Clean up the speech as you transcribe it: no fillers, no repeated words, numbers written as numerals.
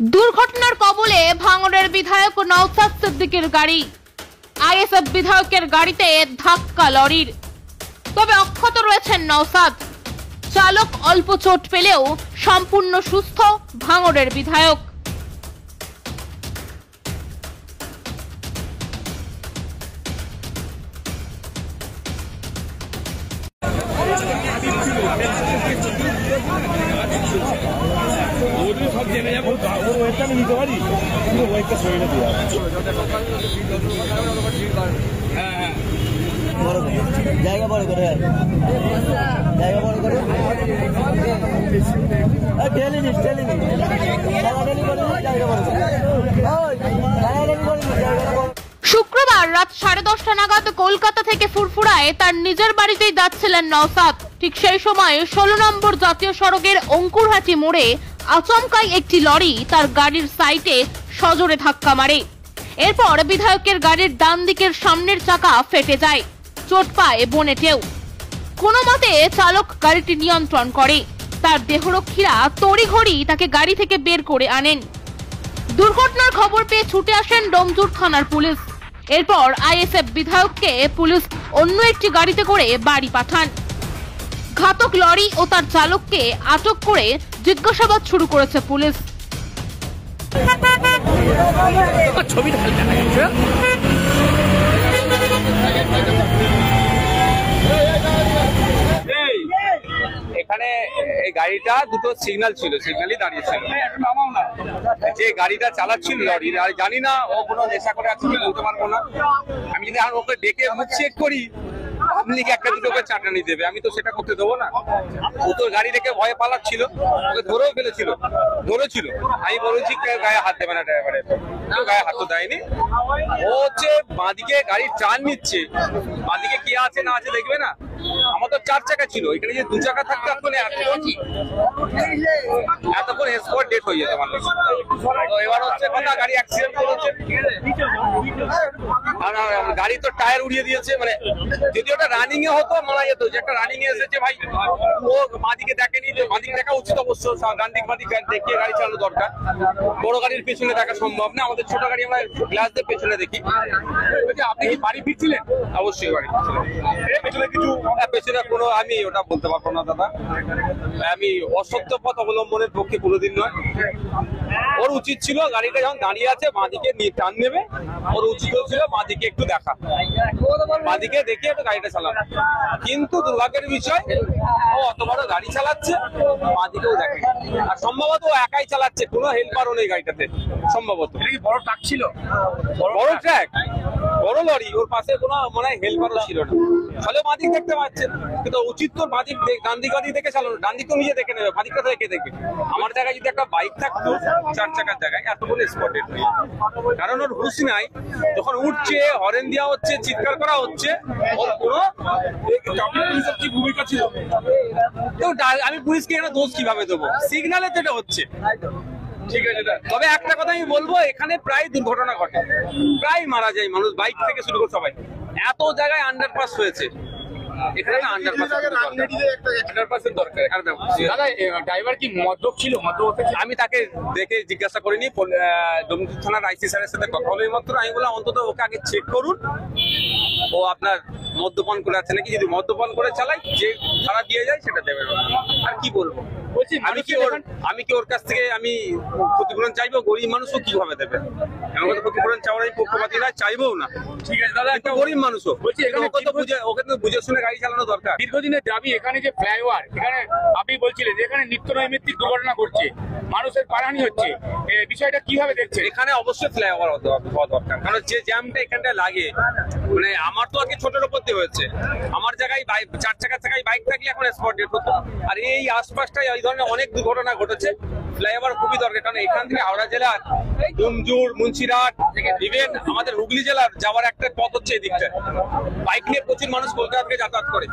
দুর্ঘটনার কবলে ভাঙড়ের বিধায়ক নওশাদ সিদ্দিকীর গাড়ি। আইএসএফ বিধায়কের গাড়িতে ধাক্কা লরির। তবে অক্ষত রয়েছেন নওশাদ। চালক অল্প চোট পেলেও সম্পূর্ণ সুস্থ ভাঙড়ের বিধায়ক। জায়গা বড় করে শুক্রবার রাত 10:30 নাগাদ কলকাতা থেকে ফুরফুরায় তার নিজের বাড়িতেই যাচ্ছিলেন নওশাদ। ঠিক সেই সময় 16 নম্বর জাতীয় সড়কের অঙ্কুরহাটি মোড়ে আচমকাই একটি লরি তার গাড়ির সাইডে সজোরে ধাক্কা মারে। এরপর বিধায়কের গাড়ির ডান দিকের সামনের চাকা ফেটে যায়। চোট পায় বনেটেও। কোনো মতে চালক গাড়িটি নিয়ন্ত্রণ করে। তার দেহরক্ষীরা তড়িঘড়ি তাকে গাড়ি থেকে বের করে আনেন। দুর্ঘটনার খবর পেয়ে ছুটে আসেন ডোমজুর থানার পুলিশ। এরপর আইএসএফ বিধায়ককে পুলিশ অন্য একটি গাড়িতে করে বাড়ি পাঠান। ঘাতক লরি ও তার চালককে আটক করে জিজ্ঞাসাবাদ শুরু করেছে পুলিশ। এখানে এই গাড়িটা দুটো সিগন্যাল ছিল, সিগন্যালই দাঁড়িয়েছিল। যে গাড়িটা চালাচ্ছিল লরি, আর জানি না ও কোনো নেশা করে আছে বলতে পারবো না। আমি যদি এখন ওকে ডেকে মুখ চেক করি আপনি কি একটা দুটোকে চাটানি দেবে, আমি তো সেটা করতে দেবো না। ও তো গাড়ি রেখে ভয়ে পালাচ্ছিল, ওকে ধরেও ফেলেছিল, ধরেছিল। আমি বলেছি গায়ে হাত দেবে না ড্রাইভারের, কেউ গায়ে হাত তো দেয়নি। ও হচ্ছে বাঁদিকে গাড়ির টার্ন নিচ্ছে, বাঁদিকে কি আছে না আছে দেখবে না। আমার তো 4 চাকা ছিল, এখানে যে 2 চাকা থাকতো এতক্ষণ স্পট ডেট হয়ে যেত মানুষ। তো এবার হচ্ছে কথা গাড়ি অ্যাক্সিডেন্ট করেছে, গাড়ি তো টায়ার উড়িয়ে দিয়েছে। মানে যদি ওটা রানিং এ হতো মারা যেত, যে একটা রানিং এ এসেছে ভাই, ও বাঁদিকে দেখেনি, বাঁদিকে দেখা উচিত অবশ্য, ডান দিক বাঁদিক দেখিয়ে গাড়ি চালানো দরকার। বড় গাড়ির পেছনে দেখা সম্ভব না, আমাদের ছোট গাড়ি আমরা গ্লাস দিয়ে পেছনে দেখি। আপনি কি বাড়ি ফিরছিলেন? অবশ্যই বাড়ি ফিরছিলেন। পেছনে কিছু পেছনে কোনো আমি ওটা বলতে পারবো না দাদা, আমি অসত্য পথ অবলম্বনের পক্ষে কোনোদিন নয়। ওর উচিত ছিল গাড়িটা যখন দাঁড়িয়ে আছে বাঁদিকে নিয়ে টান নেবে, ওর উচিত ছিল বাঁদিকে একটু দেখা, বাঁদিকে দেখে একটু গাড়িটা চালানো। কিন্তু দুর্ভাগ্যের বিষয় ও অত বড় গাড়ি চালাচ্ছে, বাঁদিকেও দেখে। আর সম্ভবত ও একাই চালাচ্ছে, কোনো হেল্পারও নেই গাড়িটাতে সম্ভবত। বড় ট্রাক ছিল, বড় ট্রাক, বড় লরি, ওর পাশে কোনো মনে হয় হেল্পারও ছিল না। ফলে বাঁদিক দেখতে পাচ্ছেন, কিন্তু উচিত তো বাঁদিক ডান দিক বাঁদিক দেখে চালানো। ডান দিক তো নিজে দেখে নেবে, বাঁদিকটা দেখে দেখবে। আমার জায়গায় যদি একটা বাইক থাকতো 4 চাকার জায়গায়, এতক্ষণ স্পটেড হয়ে, কারণ ওর হুঁশ নাই। যখন উঠছে, হরেন দেওয়া হচ্ছে, চিৎকার করা হচ্ছে, ওর কোনো কি ভূমিকা ছিল? আমি পুলিশকে এখানে দোষ কিভাবে দেবো? সিগন্যালে তো এটা হচ্ছে। ঠিক আছে, তবে একটা কথা আমি বলবো, এখানে প্রায় দুর্ঘটনা ঘটে, প্রায় মারা যায় মানুষ, বাইক থেকে শুরু করে সবাই। এত জায়গায় আন্ডারপাস হয়েছে, এখানে আন্ডারপাসের দরকার। ড্রাইভার কি মদ্যপ ছিল? আমি তাকে দেখে জিজ্ঞাসা করিনি, ডোমজুর থানার আইসি স্যারের সাথে কথা হলো মাত্র। আমি বললাম অন্তত ওকে আগে চেক করুন, ও আপনার মদ্যপান করে আছে নাকি। যদি মদ্যপান করে চালাই, যে ভাড়া দিয়ে যায় সেটা দেবে। আর কি বলবো, আমি কি ওর কাছ থেকে আমি ক্ষতিপূরণ চাইবো? গরিব মানুষও কিভাবে দেবে? আমার তো ক্ষতিপূরণ চাওয়ার পক্ষপাতী না, চাইবো না। ঠিক আছে দাদা, একটা গরিব মানুষও বলছি, ওকে তো বুঝে শুনে গাড়ি চালানো দরকার। দীর্ঘদিনের দাবি, এখানে যে ফ্লাইওভার, এখানে আপনি বলছিলেন যে এখানে নিত্য নৈমিত্তিক দুর্ঘটনা ঘটছে, মানুষের প্রাণহানি হচ্ছে, বিষয়টা কিভাবে দেখছে? এখানে অবশ্যই ফ্লাইওভার হওয়া দরকার, কারণ যে জ্যামটা এখানটায় লাগে, মানে আমার তো আগে ছোটের উপর দিয়ে হয়েছে। আমার জায়গায় 4 চাকার জায়গায় বাইক থাকলে এখন স্পট ডেট হতো। আর এই আশপাশটায় এই ধরনের অনেক দুর্ঘটনা ঘটেছে। ফ্লাইওভার খুবই দরকার, কারণ এখান থেকে হাওড়া জেলার ডোমজুর, মুন্সিরহাট, ইভেন আমাদের হুগলি জেলার যাওয়ার একটা পথ হচ্ছে এই দিকটা। বাইক নিয়ে প্রচুর মানুষ কলকাতা থেকে যাতায়াত করে।